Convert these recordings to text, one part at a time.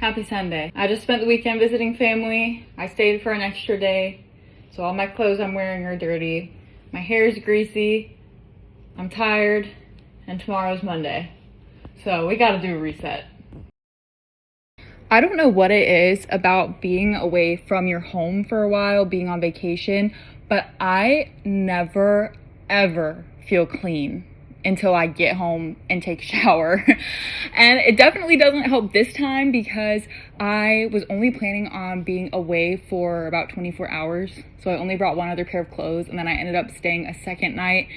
Happy Sunday. I just spent the weekend visiting family. I stayed for an extra day, so all my clothes I'm wearing are dirty. My hair is greasy. I'm tired, and tomorrow's Monday. So we gotta do a reset. I don't know what it is about being away from your home for a while, being on vacation, but I never, ever feel clean until I get home and take a shower. And it definitely doesn't help this time because I was only planning on being away for about 24 hours. So I only brought one other pair of clothes, and then I ended up staying a second night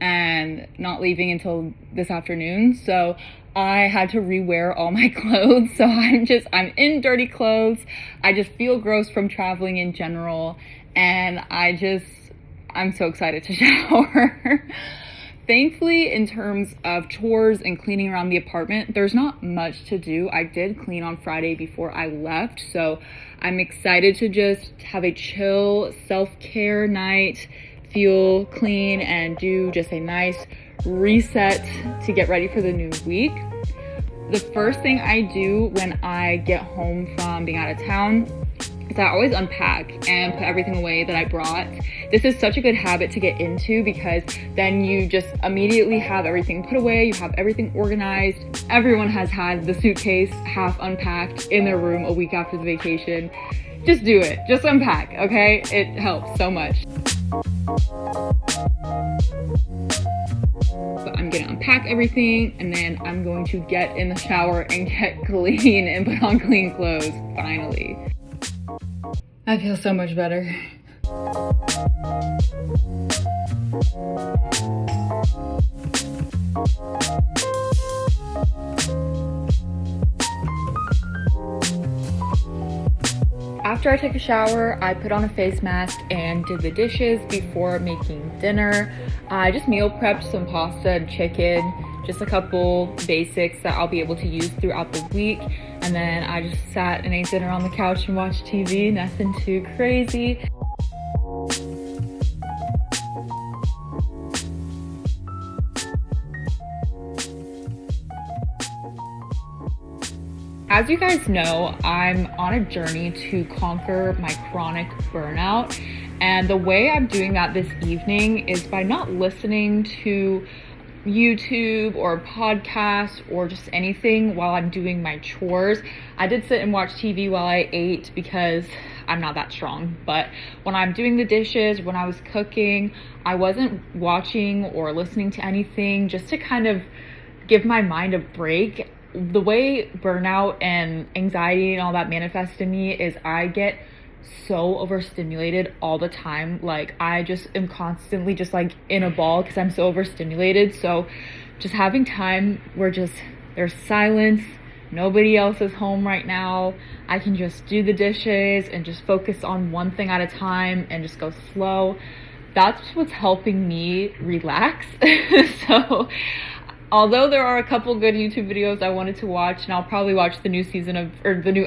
and not leaving until this afternoon. So I had to rewear all my clothes. So I'm in dirty clothes. I just feel gross from traveling in general. And I'm so excited to shower. Thankfully, in terms of chores and cleaning around the apartment, there's not much to do. I did clean on Friday before I left, so I'm excited to just have a chill self-care night, feel clean, and do just a nice reset to get ready for the new week. The first thing I do when I get home from being out of town is I always unpack and put everything away that I brought. This is such a good habit to get into because then you just immediately have everything put away, you have everything organized. Everyone has had the suitcase half unpacked in their room a week after the vacation. Just do it, just unpack, okay? It helps so much. But I'm gonna unpack everything and then I'm going to get in the shower and get clean and put on clean clothes, finally. I feel so much better. After I took a shower, I put on a face mask and did the dishes before making dinner. I just meal prepped some pasta and chicken, just a couple basics that I'll be able to use throughout the week. And then I just sat and ate dinner on the couch and watched TV, nothing too crazy. As you guys know, I'm on a journey to conquer my chronic burnout. And the way I'm doing that this evening is by not listening to YouTube or podcasts or just anything while I'm doing my chores. I did sit and watch TV while I ate because I'm not that strong, but when I'm doing the dishes, when I was cooking, I wasn't watching or listening to anything, just to kind of give my mind a break. The way burnout and anxiety and all that manifests in me is I get so overstimulated all the time. Like I just am constantly just like in a ball because I'm so overstimulated. So just having time where there's silence, nobody else is home right now, I can just do the dishes and just focus on one thing at a time and just go slow. That's what's helping me relax. So although there are a couple good YouTube videos I wanted to watch, and I'll probably watch the new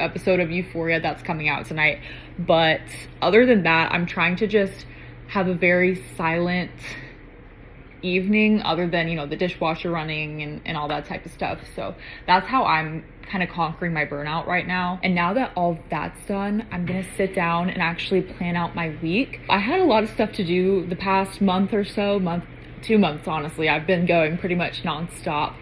episode of Euphoria that's coming out tonight. But other than that, I'm trying to just have a very silent evening other than, the dishwasher running and all that type of stuff. So that's how I'm kind of conquering my burnout right now. And now that all that's done, I'm gonna sit down and actually plan out my week. I had a lot of stuff to do the past month or so, 2 months, honestly. I've been going pretty much nonstop.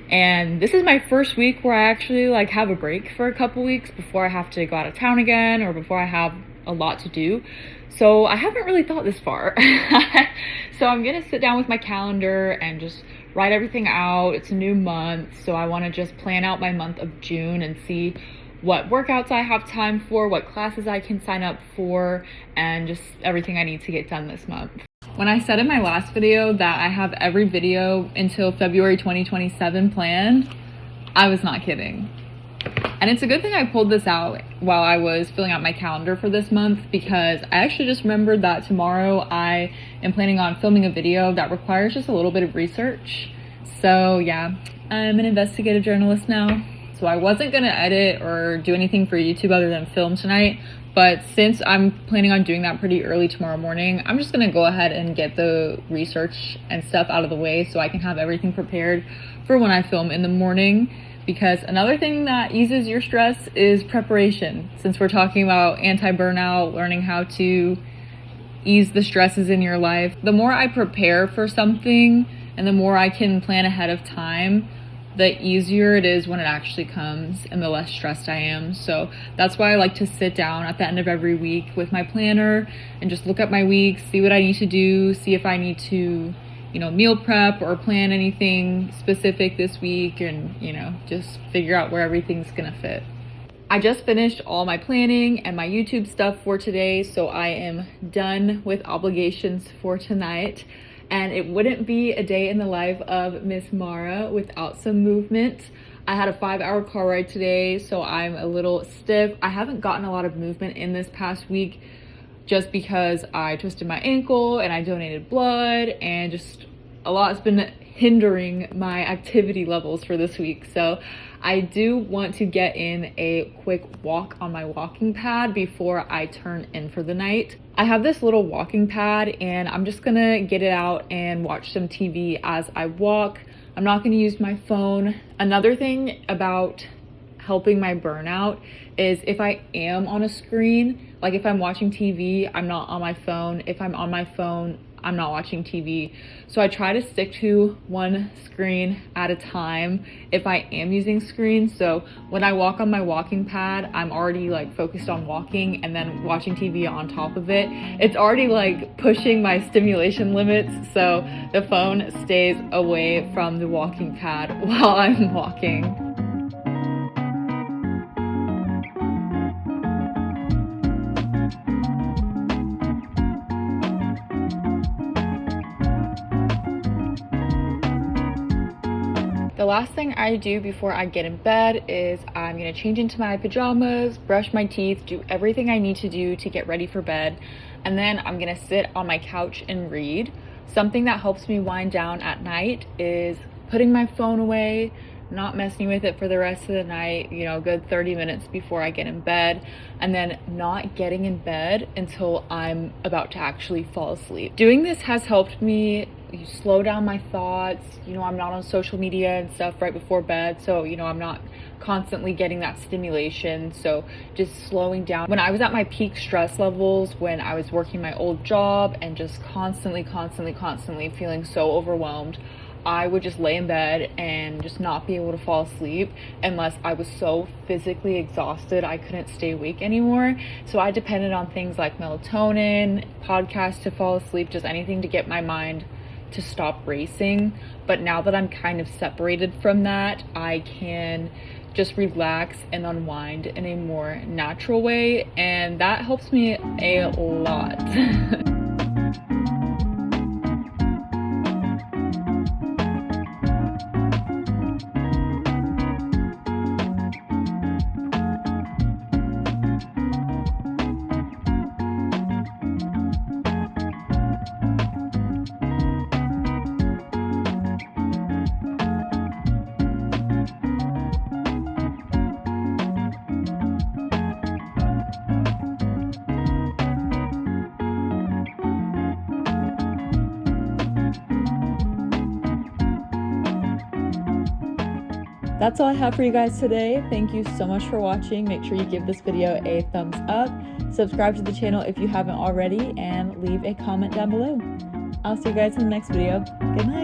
And this is my first week where I actually have a break for a couple weeks before I have to go out of town again or before I have a lot to do. So I haven't really thought this far. So I'm gonna sit down with my calendar and just write everything out. It's a new month, so I wanna just plan out my month of June and see what workouts I have time for, what classes I can sign up for, and just everything I need to get done this month. When I said in my last video that I have every video until February 2027 planned, I was not kidding. And it's a good thing I pulled this out while I was filling out my calendar for this month, because I actually just remembered that tomorrow I am planning on filming a video that requires just a little bit of research. So yeah, I'm an investigative journalist now. That's So I wasn't gonna edit or do anything for YouTube other than film tonight, but since I'm planning on doing that pretty early tomorrow morning, I'm just gonna go ahead and get the research and stuff out of the way so I can have everything prepared for when I film in the morning. Because another thing that eases your stress is preparation. Since we're talking about anti-burnout, learning how to ease the stresses in your life, the more I prepare for something and the more I can plan ahead of time, the easier it is when it actually comes and the less stressed I am. So that's why I like to sit down at the end of every week with my planner and just look at my week, see what I need to do, see if I need to, meal prep or plan anything specific this week, and, just figure out where everything's gonna fit. I just finished all my planning and my YouTube stuff for today, so I am done with obligations for tonight. And it wouldn't be a day in the life of Miss Mara without some movement. I had a 5-hour car ride today, so I'm a little stiff. I haven't gotten a lot of movement in this past week just because I twisted my ankle and I donated blood, and just a lot has been hindering my activity levels for this week. So I do want to get in a quick walk on my walking pad before I turn in for the night. I have this little walking pad and I'm just gonna get it out and watch some TV as I walk. I'm not gonna use my phone. Another thing about helping my burnout is if I am on a screen, like if I'm watching TV, I'm not on my phone. If I'm on my phone, I'm not watching TV. So I try to stick to one screen at a time if I am using screens. So when I walk on my walking pad, I'm already like focused on walking, and then watching TV on top of it, it's already like pushing my stimulation limits. So the phone stays away from the walking pad while I'm walking. The last thing I do before I get in bed is I'm gonna change into my pajamas, brush my teeth, do everything I need to do to get ready for bed, and then I'm gonna sit on my couch and read. Something that helps me wind down at night is putting my phone away, not messing with it for the rest of the night, a good 30 minutes before I get in bed, and then not getting in bed until I'm about to actually fall asleep. Doing this has helped me slow down my thoughts. I'm not on social media and stuff right before bed, so I'm not constantly getting that stimulation. So just slowing down. When I was at my peak stress levels, when I was working my old job and just constantly feeling so overwhelmed, I would just lay in bed and just not be able to fall asleep unless I was so physically exhausted I couldn't stay awake anymore. So I depended on things like melatonin, podcasts to fall asleep, just anything to get my mind to stop racing. But now that I'm kind of separated from that, I can just relax and unwind in a more natural way, and that helps me a lot. That's all I have for you guys today. Thank you so much for watching. Make sure you give this video a thumbs up, subscribe to the channel if you haven't already, and leave a comment down below. I'll see you guys in the next video. Good night.